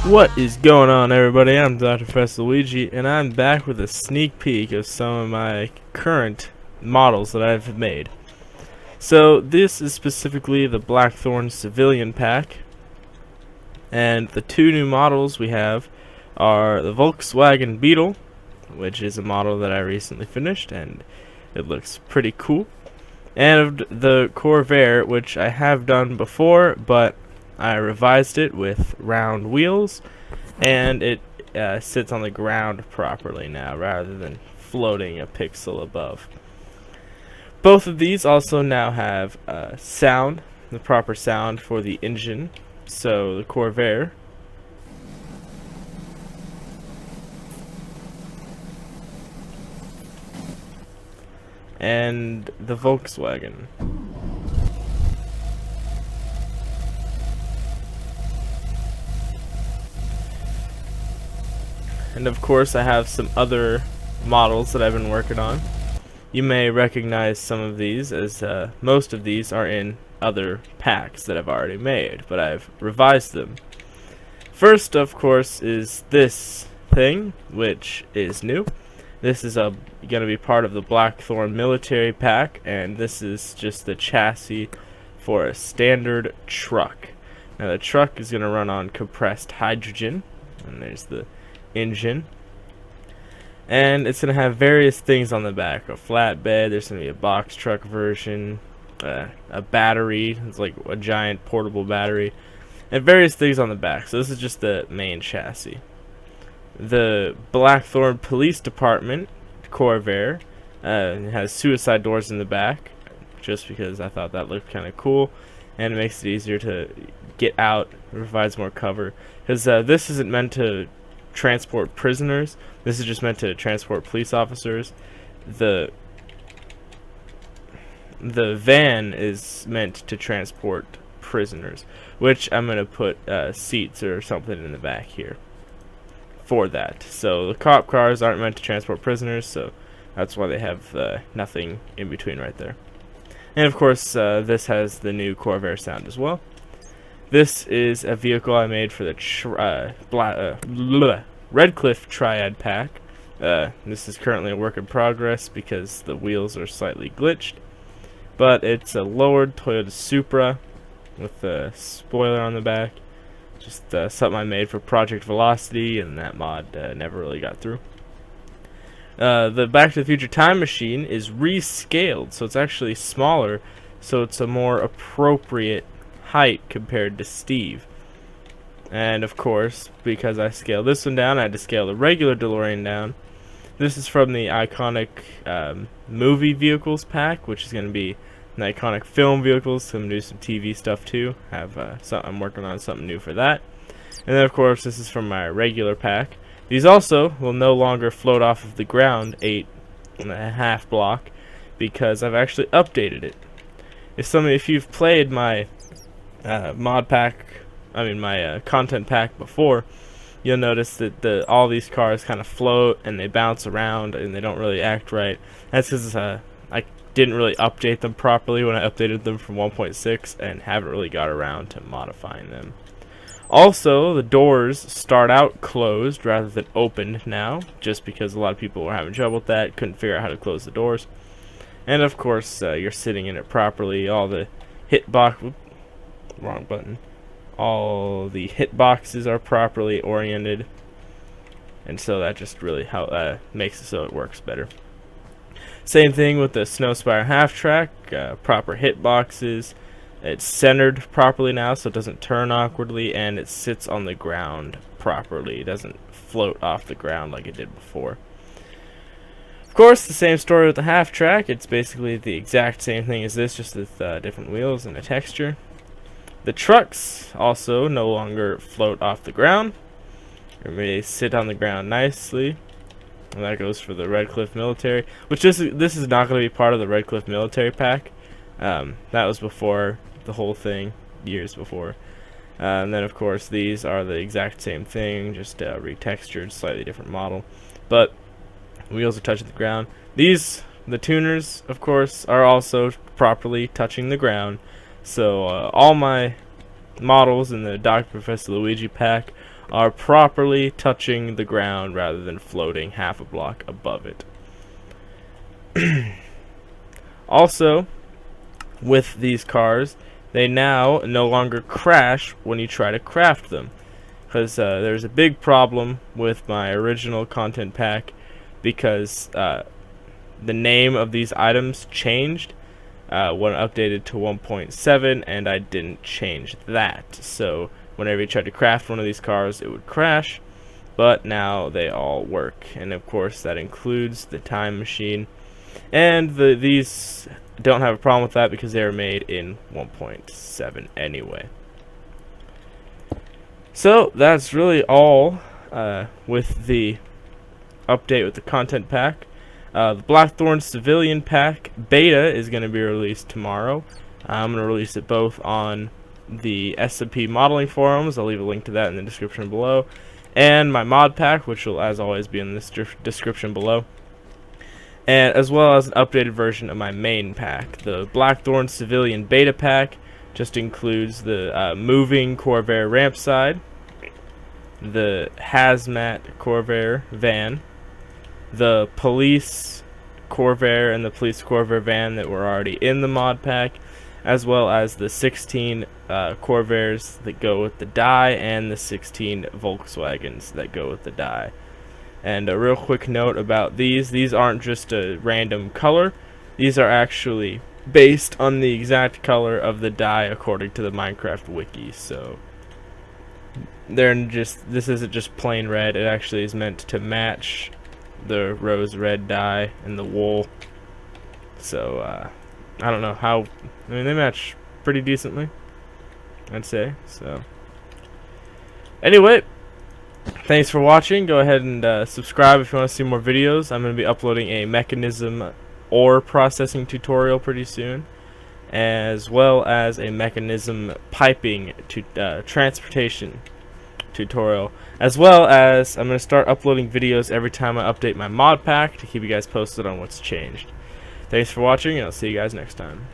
What is going on, everybody? I'm Dr. Professor Luigi, and I'm back with a sneak peek of some of my current models that I've made. So this is specifically the Blackthorne Civilian Pack, and the two new models we have are the Volkswagen Beetle, which is a model that I recently finished, and it looks pretty cool, and the Corvair, which I have done before, but I revised it with round wheels, and it sits on the ground properly now rather than floating a pixel above. Both of these also now have sound, the proper sound for the engine. So the Corvair and the Volkswagen. And of course I have some other models that I've been working on. You may recognize some of these, as most of these are in other packs that I've already made, but I've revised them. First, of course, is this thing, which is new. This is going to be part of the BlackThorne military pack, and this is just the chassis for a standard truck. Now the truck is going to run on compressed hydrogen, and there's the engine, and it's going to have various things on the back. A flatbed, there's going to be a box truck version, a battery, it's like a giant portable battery, and various things on the back. So this is just the main chassis. The Blackthorne Police Department Corvair has suicide doors in the back, just because I thought that looked kind of cool, and it makes it easier to get out, it provides more cover, because this isn't meant to transport prisoners. This is just meant to transport police officers. The van is meant to transport prisoners, which I'm going to put seats or something in the back here for that. So the cop cars aren't meant to transport prisoners, so that's why they have nothing in between right there. And of course this has the new Corvair sound as well. This is a vehicle I made for the RedCliffe Triad pack. This is currently a work in progress because the wheels are slightly glitched. But it's a lowered Toyota Supra with a spoiler on the back. Just something I made for Project Velocity, and that mod never really got through. The Back to the Future Time Machine is rescaled, so it's actually smaller, so it's a more appropriate height compared to Steve. And of course, because I scaled this one down, I had to scale the regular DeLorean down. This is from the iconic movie vehicles pack, which is going to be an iconic film vehicles. So I'm going to do some TV stuff too. I'm working on something new for that. And then of course, this is from my regular pack. These also will no longer float off of the ground 8.5 block, because I've actually updated it. If you've played my mod pack, my content pack before, you'll notice that all these cars kind of float and they bounce around and they don't really act right. That's because I didn't really update them properly when I updated them from 1.6 and haven't really got around to modifying them. Also, the doors start out closed rather than opened now, just because a lot of people were having trouble with that, couldn't figure out how to close the doors. And of course, you're sitting in it properly. All the wrong button. All the hitboxes are properly oriented, and so that just really makes it so it works better. Same thing with the Spire half track, proper hitboxes. It's centered properly now, so it doesn't turn awkwardly, and it sits on the ground properly. It doesn't float off the ground like it did before. Of course, the same story with the half track. It's basically the exact same thing as this, just with different wheels and a texture. The trucks also no longer float off the ground. They sit on the ground nicely. And that goes for the RedCliffe military, which this is not going to be part of the RedCliffe military pack. That was before the whole thing, years before. And then of course these are the exact same thing, just retextured, slightly different model. But wheels are touching the ground. These the tuners, of course, are also properly touching the ground. So all my models in the Dr. Professor Luigi pack are properly touching the ground rather than floating half a block above it. Also, with these cars, they now no longer crash when you try to craft them, because there's a big problem with my original content pack, because the name of these items changed when updated to 1.7, and I didn't change that. So whenever you tried to craft one of these cars, it would crash, but now they all work. And of course that includes the time machine, and these don't have a problem with that because they were made in 1.7 anyway. So that's really all with the update with the content pack. The Blackthorne Civilian Pack Beta is going to be released tomorrow. I'm going to release it both on the S&P modeling forums. I'll leave a link to that in the description below. And my mod pack, which will as always be in the description below. And as well as an updated version of my main pack. The Blackthorne Civilian Beta Pack just includes the moving Corvair ramp side, the hazmat Corvair van, the police Corvair and the police Corvair van that were already in the mod pack, as well as the 16 Corvairs that go with the die and the 16 Volkswagens that go with the die. And a real quick note about these aren't just a random color. These are actually based on the exact color of the die according to the Minecraft wiki. So this isn't just plain red. It actually is meant to match the rose red dye and the wool. So I don't know how, I mean, they match pretty decently, I'd say. So anyway, thanks for watching. Go ahead and subscribe if you want to see more videos. I'm going to be uploading a mechanism ore processing tutorial pretty soon, as well as a mechanism piping transportation tutorial, as well as I'm going to start uploading videos every time I update my mod pack to keep you guys posted on what's changed. Thanks for watching, and I'll see you guys next time.